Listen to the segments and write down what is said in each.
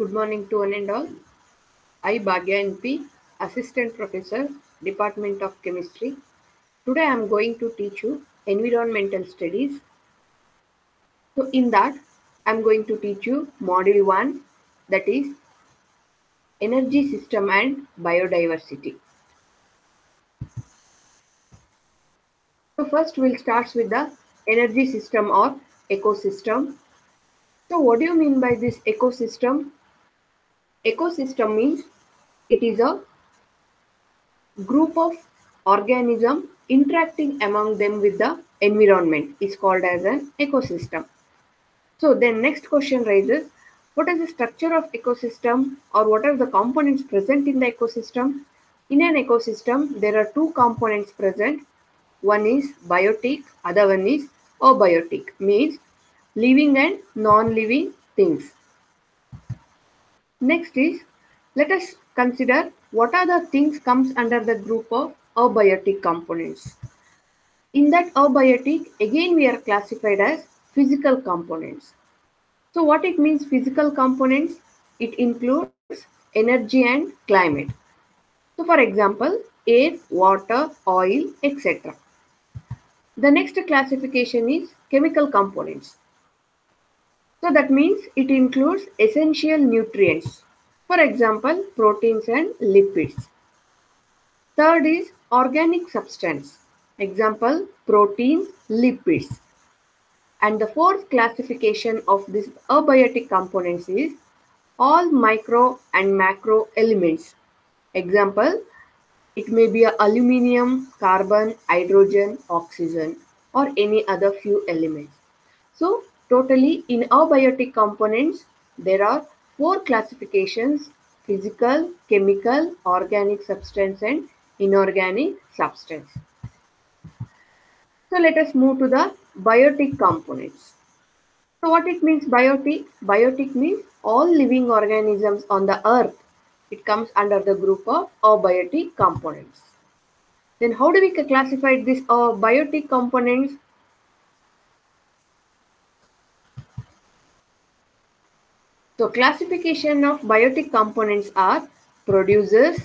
Good morning to one and all. I Bhagya NP, Assistant Professor, Department of Chemistry. Today I am going to teach you Environmental Studies. So in that I am going to teach you Module 1, that is Energy System and Biodiversity. So first we'll start with the energy system or ecosystem. So what do you mean by this ecosystem? Ecosystem means it is a group of organisms interacting among them with the environment is called as an ecosystem. So then next question rises, what is the structure of ecosystem or what are the components present in the ecosystem? In an ecosystem, there are two components present. One is biotic, other one is abiotic, means living and non-living things. Next is, let us consider what are the things comes under the group of abiotic components. In that abiotic, again we are classified as physical components. So what it means physical components? It includes energy and climate. So for example, air, water, oil, etc. The next classification is chemical components. So that means it includes essential nutrients. For example, proteins and lipids. Third is organic substance. Example, proteins, lipids. And the fourth classification of this abiotic components is all micro and macro elements. Example, it may be aluminium, carbon, hydrogen, oxygen, or any other few elements. So, totally in abiotic components, there are four classifications: physical, chemical, organic substance, and inorganic substance. So, let us move to the biotic components. So, what it means biotic? Biotic means all living organisms on the earth. It comes under the group of abiotic components. Then how do we classify these biotic components? So classification of biotic components are producers,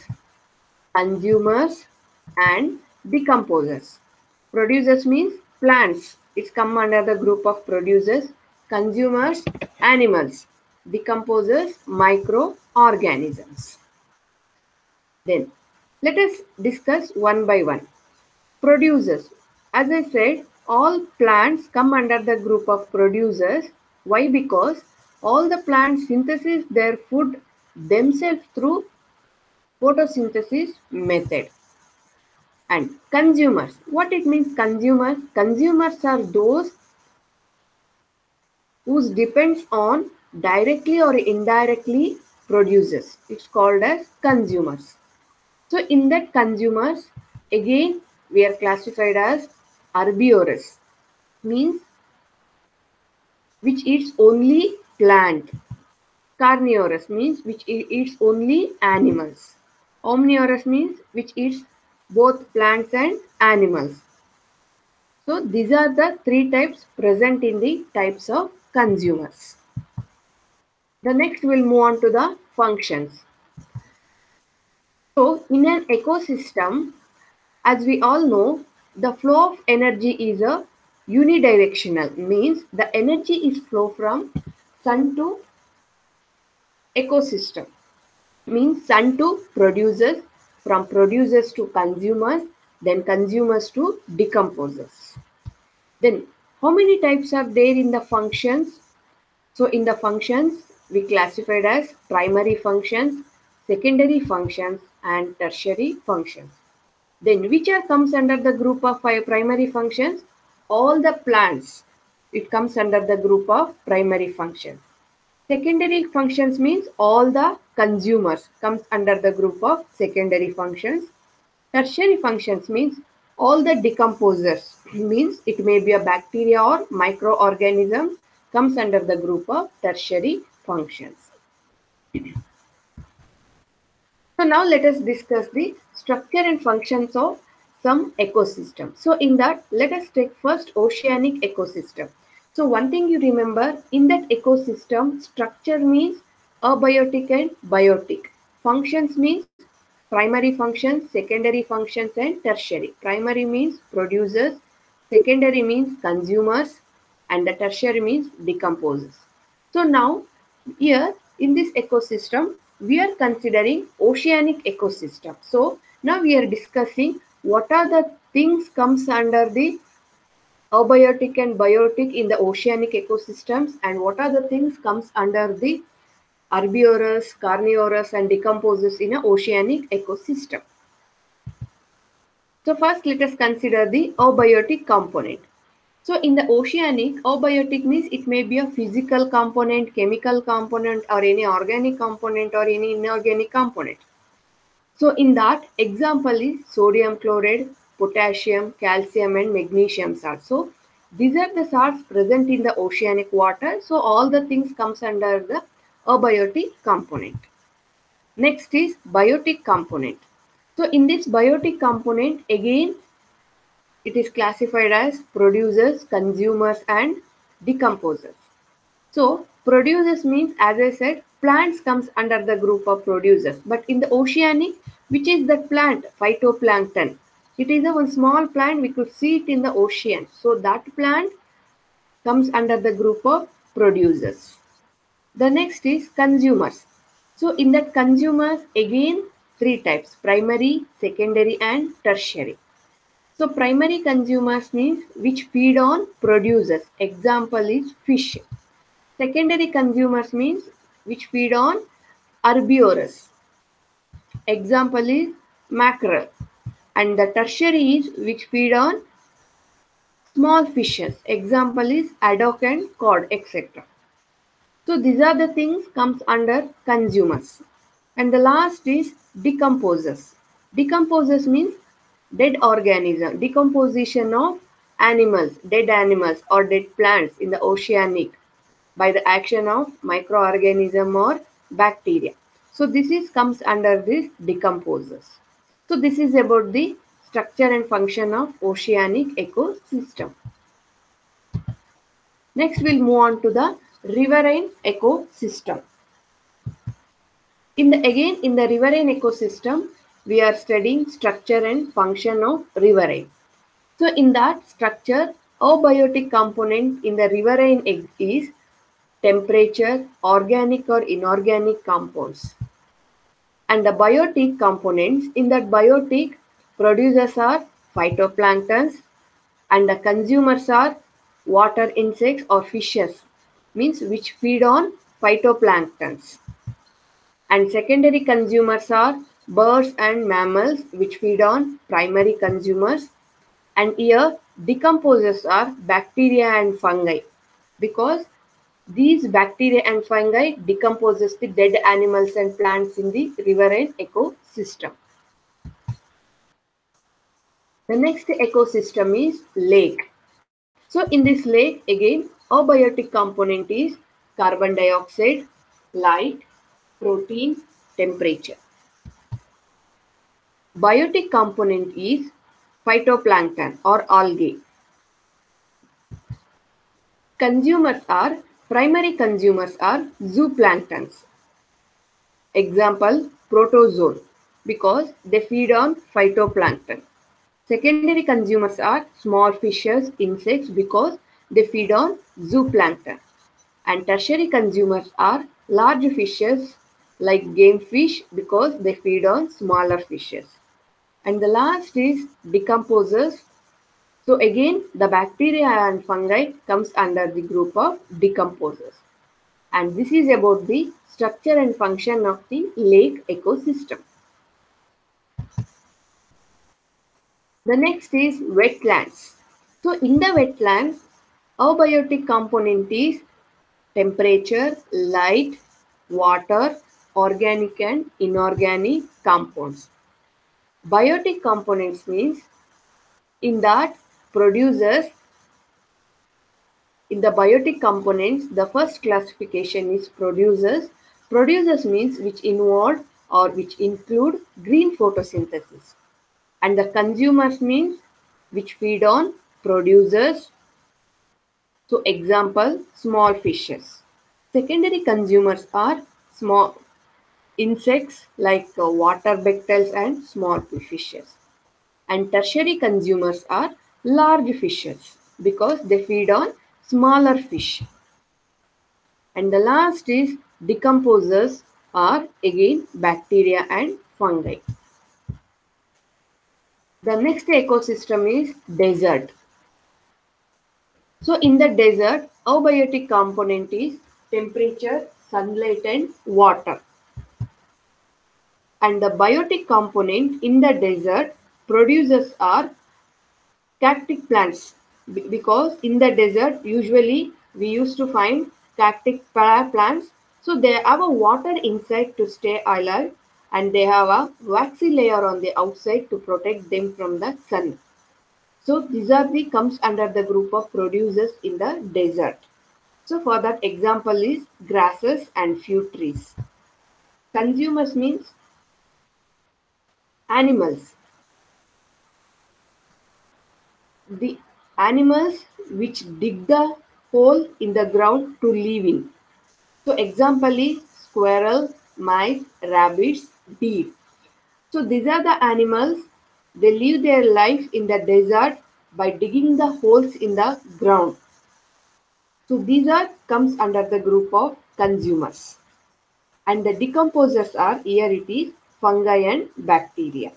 consumers, and decomposers. Producers means plants. It's come under the group of producers. Consumers, animals. Decomposers, microorganisms. Then let us discuss one by one. Producers. As I said, all plants come under the group of producers. Why? Because all the plants synthesize their food themselves through photosynthesis method. And consumers. What it means consumers? Consumers are those whose depends on directly or indirectly producers. It's called as consumers. So in that consumers, again we are classified as herbivorous, means which eats only plant. Carnivorous means which eats only animals. Omnivorous means which eats both plants and animals. So these are the three types present in the types of consumers. The next we'll move on to the functions. So in an ecosystem, as we all know, the flow of energy is a unidirectional, means the energy is flow from sun to ecosystem, means sun to producers, from producers to consumers, then consumers to decomposers. Then how many types are there in the functions? So in the functions, we classified as primary functions, secondary functions, and tertiary functions. Then which are comes under the group of primary functions? All the plants. It comes under the group of primary functions. Secondary functions means all the consumers comes under the group of secondary functions. Tertiary functions means all the decomposers, means it may be a bacteria or microorganism, comes under the group of tertiary functions. So now let us discuss the structure and functions of some ecosystem. So in that, let us take first oceanic ecosystem. So one thing you remember, in that ecosystem, structure means Abiotic and biotic. Functions means primary functions, secondary functions and tertiary. Primary means producers, secondary means consumers and the tertiary means decomposers. So now here in this ecosystem we are considering oceanic ecosystem. So now we are discussing what are the things comes under the abiotic and biotic in the oceanic ecosystems and what are the things comes under the herbivorous, carnivorous and decomposers in an oceanic ecosystem. So first let us consider the abiotic component. So in the oceanic, abiotic means it may be a physical component, chemical component or any organic component or any inorganic component. So in that example is sodium chloride, potassium, calcium and magnesium salts. So these are the salts present in the oceanic water. So all the things comes under the abiotic component. Next is biotic component. So in this biotic component again it is classified as producers, consumers and decomposers. So producers means as I said plants comes under the group of producers, but in the oceanic which is the plant phytoplankton, it is a one small plant we could see it in the ocean, so that plant comes under the group of producers. The next is consumers. So in that consumers again three types primary, secondary and tertiary. So primary consumers means which feed on producers. Example is fish. Secondary consumers means which feed on herbivorous. Example is mackerel. And the tertiary is which feed on small fishes. Example is haddock and cod, etc. So these are the things comes under consumers. And the last is decomposers. Decomposers means dead organism, decomposition of animals or dead plants in the oceanic by the action of microorganism or bacteria. So this is comes under this decomposers. So this is about the structure and function of oceanic ecosystem. Next we'll move on to the riverine ecosystem. In the riverine ecosystem, we are studying structure and function of riverine. So in that structure, abiotic component in the riverine is temperature, organic or inorganic compounds. And the biotic components in that biotic producers are phytoplanktons and the consumers are water insects or fishes means which feed on phytoplanktons. And secondary consumers are birds and mammals which feed on primary consumers. And here decomposers are bacteria and fungi because these bacteria and fungi decomposes the dead animals and plants in the riverine ecosystem. The next ecosystem is lake. So in this lake again abiotic component is carbon dioxide, light, protein, temperature. Biotic component is phytoplankton or algae. Primary consumers are zooplanktons. Example, protozoan because they feed on phytoplankton. Secondary consumers are small fishes, insects because they feed on zooplankton. And tertiary consumers are large fishes like game fish because they feed on smaller fishes. And the last is decomposers. So again, the bacteria and fungi comes under the group of decomposers. And this is about the structure and function of the lake ecosystem. The next is wetlands. So in the wetlands, abiotic component is temperature, light, water, organic and inorganic compounds. Biotic components means in that producers in the biotic components the first classification is producers. Producers means which involve or which include green photosynthesis. And the consumers means which feed on producers. So example small fishes. Secondary consumers are small insects like water beetles and small fishes. And tertiary consumers are large fishes because they feed on smaller fish. And the last is decomposers are again bacteria and fungi. The next ecosystem is desert. So in the desert, abiotic component is temperature, sunlight and water. And the biotic component in the desert producers are cactic plants because in the desert usually we used to find plants, so they have a water inside to stay alive and they have a waxy layer on the outside to protect them from the sun. So these are the comes under the group of producers in the desert. So for that example is grasses and few trees. Consumers means animals. The animals which dig the hole in the ground to live in. So example is squirrel, mice, rabbits, deer. So these are the animals. They live their life in the desert by digging the holes in the ground. So these are comes under the group of consumers. And the decomposers are here it is fungi and bacteria.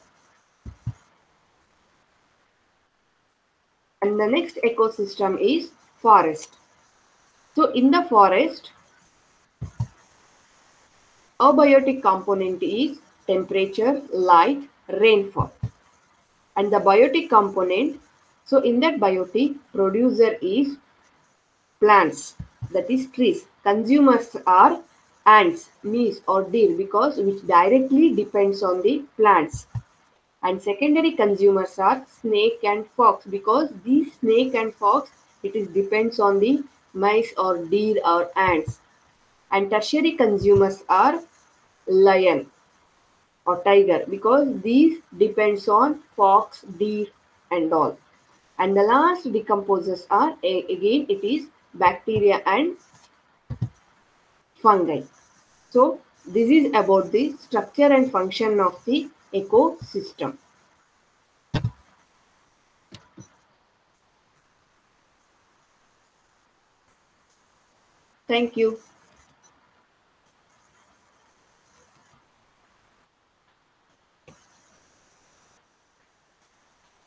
And the next ecosystem is forest. So in the forest, abiotic component is temperature, light, rainfall. And the biotic component, so in that biotic, producer is plants, that is trees. Consumers are ants, bees or deer because which directly depends on the plants. And secondary consumers are snake and fox because these snake and fox it is depends on the mice or deer or ants. And tertiary consumers are lion or tiger because these depends on fox, deer and all. And the last decomposers are again it is bacteria and fungi. So this is about the structure and function of the ecosystem. Thank you.